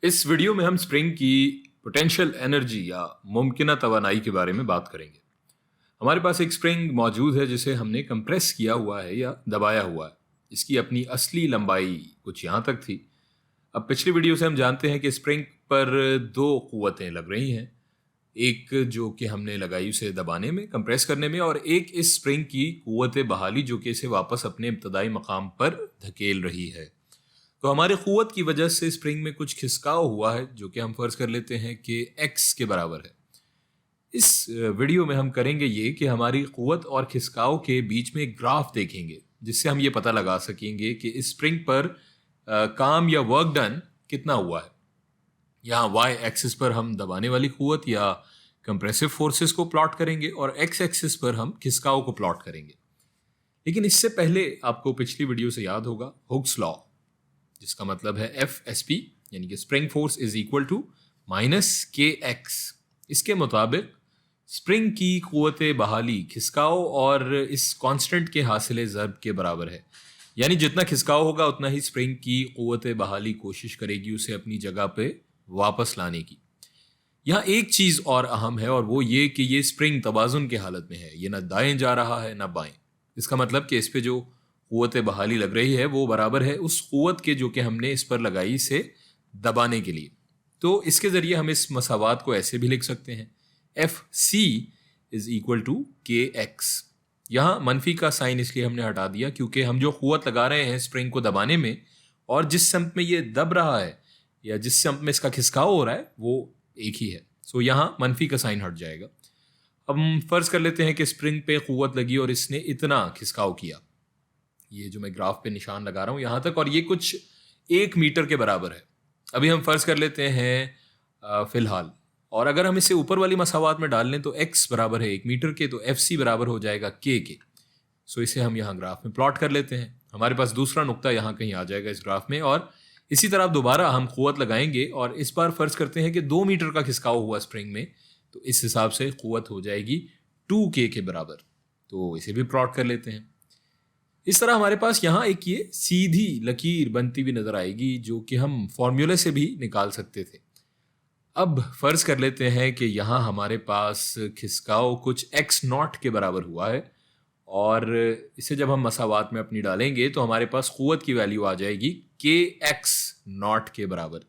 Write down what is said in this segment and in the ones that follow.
इस वीडियो में हम स्प्रिंग की पोटेंशियल एनर्जी या मुमकिना तवानाई के बारे में बात करेंगे। हमारे पास एक स्प्रिंग मौजूद है जिसे हमने कंप्रेस किया हुआ है या दबाया हुआ है। इसकी अपनी असली लंबाई कुछ यहाँ तक थी। अब पिछली वीडियो से हम जानते हैं कि स्प्रिंग पर दो कुव्वतें लग रही हैं। एक जो कि हमने लगाई उसे दबाने में, कंप्रेस करने में, और एक इस स्प्रिंग की कुव्वत बहाली जो कि इसे वापस अपने इब्तदाई मकाम पर धकेल रही है। तो हमारे कुव्वत की वजह से स्प्रिंग में कुछ खिसकाव हुआ है जो कि हम फर्ज कर लेते हैं कि x के बराबर है। इस वीडियो में हम करेंगे ये कि हमारी कुव्वत और खिसकाव के बीच में एक ग्राफ देखेंगे जिससे हम ये पता लगा सकेंगे कि इस स्प्रिंग पर काम या वर्क डन कितना हुआ है। यहाँ y एक्सिस पर हम दबाने वाली कुव्वत या कंप्रेसिव फोर्सेस को प्लॉट करेंगे और x एक्सिस पर हम खिसकाव को प्लॉट करेंगे। लेकिन इससे पहले आपको पिछली वीडियो से याद होगा हुक्स लॉ, जिसका मतलब है FSP यानी कि spring force is equal to minus KX। इसके मुताबिक स्प्रिंग की कुव्वत बहाली खिसकाव और इस कांस्टेंट के हासिल ज़र्ब के बराबर है। यानी जितना खिसकाव होगा उतना ही स्प्रिंग की कुव्वत बहाली कोशिश करेगी उसे अपनी जगह पे वापस लाने की। यहाँ एक चीज़ और अहम है और वो ये कि ये स्प्रिंग तवाज़ुन की हालत में है, ये ना दाएं जा रहा है ना बाएं। इसका मतलब कि इस पे जो कुव्वत बहाली लग रही है वो बराबर है उस कुव्वत के जो कि हमने इस पर लगाई इसे दबाने के लिए। तो इसके ज़रिए हम इस मसावात को ऐसे भी लिख सकते हैं, FC is equal to KX। यहाँ मनफी का साइन इसलिए हमने हटा दिया क्योंकि हम जो कुव्वत लगा रहे हैं स्प्रिंग को दबाने में और जिस समत में ये दब रहा है या जिस समत में इसका खिसकाव हो रहा है वो एक ही है। सो यहाँ मनफी का साइन हट जाएगा। अब हम फर्ज कर लेते हैं कि स्प्रिंग पे कुव्वत लगी और इसने इतना खिसकाव किया, ये जो मैं ग्राफ पे निशान लगा रहा हूँ यहाँ तक, और ये कुछ 1 मीटर के बराबर है। अभी हम फर्ज कर लेते हैं फिलहाल, और अगर हम इसे ऊपर वाली मसावात में डाल लें तो x बराबर है 1 मीटर के, तो FC बराबर हो जाएगा k के। सो इसे हम यहाँ ग्राफ में प्लॉट कर लेते हैं। हमारे पास दूसरा नुक्ता यहाँ कहीं आ जाएगा इस ग्राफ में, और इसी तरह दोबारा हम कुव्वत लगाएंगे और इस बार फर्ज करते हैं कि 2 मीटर का खिसकाव हुआ स्प्रिंग में, तो इस हिसाब से कुव्वत हो जाएगी 2k के बराबर। तो इसे भी प्लॉट कर लेते हैं। इस तरह हमारे पास यहाँ एक ये सीधी लकीर बनती हुई नजर आएगी जो कि हम फॉर्मूले से भी निकाल सकते थे। अब फर्ज कर लेते हैं कि यहाँ हमारे पास खिसकाव कुछ x0 के बराबर हुआ है और इसे जब हम मसावात में अपनी डालेंगे तो हमारे पास कुव्वत की वैल्यू आ जाएगी KX0 के बराबर।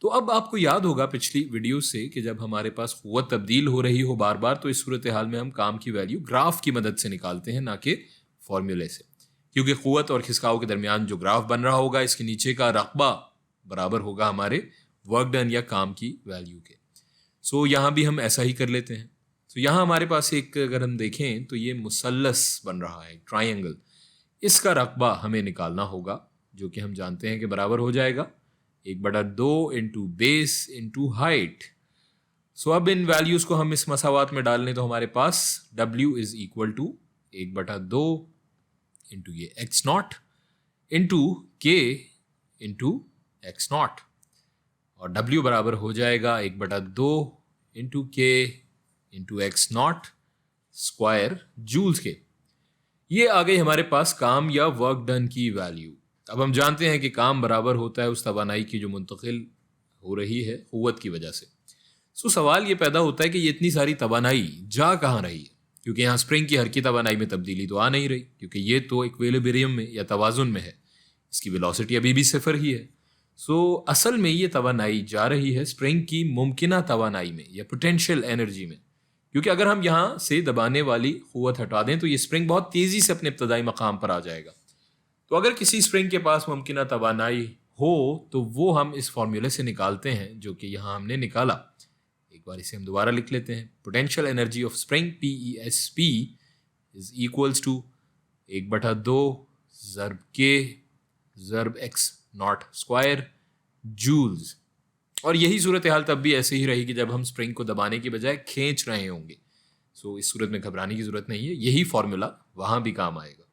तो अब आपको याद होगा पिछली वीडियो से कि जब हमारे पास कुव्वत तब्दील हो रही हो बार बार तो इस सूरत हाल में हम काम की वैल्यू ग्राफ की मदद से निकालते हैं, ना कि फॉर्मूले से, क्योंकि कुव्वत और खिसकाव के दरमियान जो ग्राफ बन रहा होगा इसके नीचे का रकबा बराबर होगा हमारे वर्क डन या काम की वैल्यू के। सो यहाँ भी हम ऐसा ही कर लेते हैं। तो यहाँ हमारे पास एक, अगर हम देखें तो ये मुसल्लस बन रहा है, ट्राइंगल। इसका रकबा हमें निकालना होगा जो कि हम जानते हैं कि बराबर हो जाएगा 1/2 इंटू बेस इंटू हाइट। सो अब इन वैल्यूज को हम इस मसावात में डाल लें तो हमारे पास W is equal to 1/2 into ये x0 into k into x0, और W बराबर हो जाएगा 1/2 into k into x0 square joules के। ये आ गई हमारे पास काम या वर्क डन की वैल्यू। अब हम जानते हैं कि काम बराबर होता है उस तवानाई की जो मुंतकिल हो रही है कुव्वत की वजह से। सो सवाल ये पैदा होता है कि ये इतनी सारी तवानाई जा कहाँ रही है, क्योंकि यहाँ स्प्रिंग की हर की तवानाई में तब्दीली तो आ नहीं रही, क्योंकि ये तो इक्विलिब्रियम में या तवाजुन में है, इसकी वेलोसिटी अभी भी 0 ही है। सो असल में ये तवानाई जा रही है स्प्रिंग की मुमकिना तवानाई में या पोटेंशियल एनर्जी में, क्योंकि अगर हम यहाँ से दबाने वाली कुव्वत हटा दें तो ये स्प्रिंग बहुत तेज़ी से अपने इब्तदाई मकाम पर आ जाएगा। तो अगर किसी स्प्रिंग के पास मुमकिना तवानाई हो तो वो हम इस फॉर्मूले से निकालते हैं जो कि यहाँ हमने निकाला। एक बार इसे हम दोबारा लिख लेते हैं। Potential energy of spring PESP is equals to 1/2 ज़र्ब K ज़र्ब x0 स्क्वायर जूल्स। और यही सूरत हाल तब भी ऐसे ही रहेगी जब हम स्प्रिंग को दबाने की बजाय खींच रहे होंगे। सो इस सूरत में घबराने की जरूरत नहीं है, यही फॉर्मूला वहां भी काम आएगा।